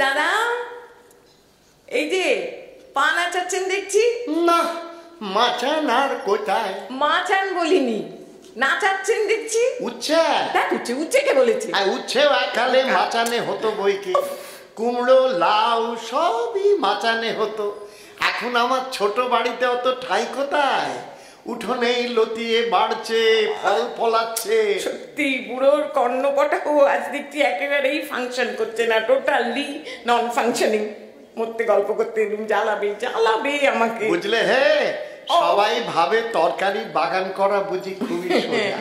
দাদা, এই যে পা নাচাচ্ছেন দেখছি। না, মাচান আর কোথায়? মাচান বলিনি, নাচাচ্ছেন দেখছি। উচ্ছে? দেখ উচ্ছে, উচ্ছে কে বলেছে? উচ্ছে একালে মাচানে হতো বই কি। কুমড়ো লাউ সবই মাচানে হতো। এখন আমার ছোট বাড়িতে অত ঠাঁই কোথায়? উঠোনেই লতিয়ে বাড়ছে, ফল ফলাচ্ছে। সত্যি বুড়োর কর্ণপটাও আজ দেখছি একেবারেই ফাংশন করছে না, টোটালি নন ফাংশনিং। মরতে গল্প করতে এলুম, জ্বালাবে জ্বালাবে আমাকে, বুঝলে? হে, সবাই ভাবে তরকারি বাগান করা বুঝি খুবই সোজা।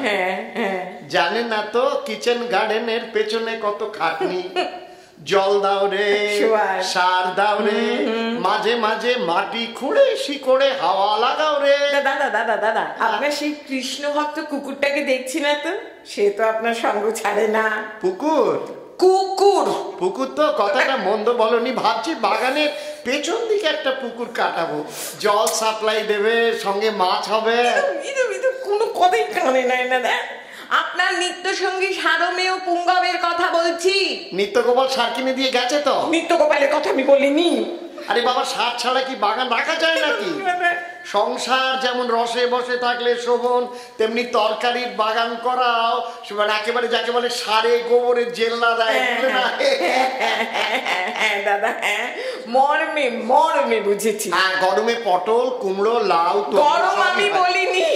জানে না তো কিচেন গার্ডেনের পেছনে কত খাটনি। জল দাও রে, সার দাও রে, মাঝে মাঝে মাটি খুঁড়ে শিকড়ে হাওয়া লাগাও রে। দাদা দাদা দাদা, আপনার সেই কৃষ্ণ ভক্ত কুকুরটাকে দেখছি না তো? সে তো আপনার সঙ্গ ছাড়ে না। পুকুর? কুকুর? পুকুর তো কথাটা মন্দ বলনি। ভাবছি বাগানের পেছন দিকে একটা পুকুর কাটাবো, জল সাপ্লাই দেবে, সঙ্গে মাছ হবে। কোনো কথাই কানে নাই না। আপনার নিত্য সঙ্গী সারমেয় পুঙ্গবের কথা বলছি। নিত্য গোপাল সার কিনে দিয়ে গেছে তো? নিত্য গোপালের কথা আমি বলিনি। আরে বাবা, সার ছাড়া কি বাগান রাখা যায় নাকি? সংসার যেমন রসে বসে থাকলে শোভন, তেমনি তরকারির বাগান করাও একেবারে যাকে বলে সারে গোবরে জেল্লা দেয়। দাদা মর্মে মর্মে বুঝেছি। গরমে পটল কুমড়ো লাউ। গরম আমি বলিনি।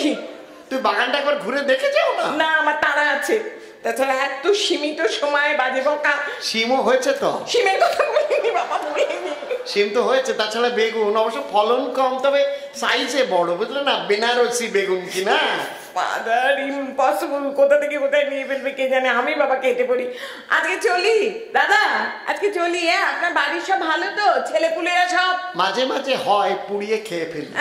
তুই বাগানটা একবার ঘুরে দেখে যাও না। না, আমার তাড়া আছে। তাছাড়া এত সীমিত সময় বাজে বকা। সিমও হয়েছে তো? সিমের কথা বলিনি বাবা, বলিনি। সিম তো হয়েছে, তাছাড়া বেগুন অবশ্য ফলন কম, তবে সাইজে বড়, বুঝলে না? বেনারসি বেগুন কিনা। ফাদার ইম্পসিবল, কোথা থেকে কোথায় নিয়ে ফেলবে কে জানে। আমি বাবা কেটে পড়ি। আজকে চলি দাদা, আজকে চলি। আপনার বাড়ির সব ভালো তো? ছেলেপুলেরা সব? মাঝে মাঝে হয়, পুড়িয়ে খেয়ে ফেলি।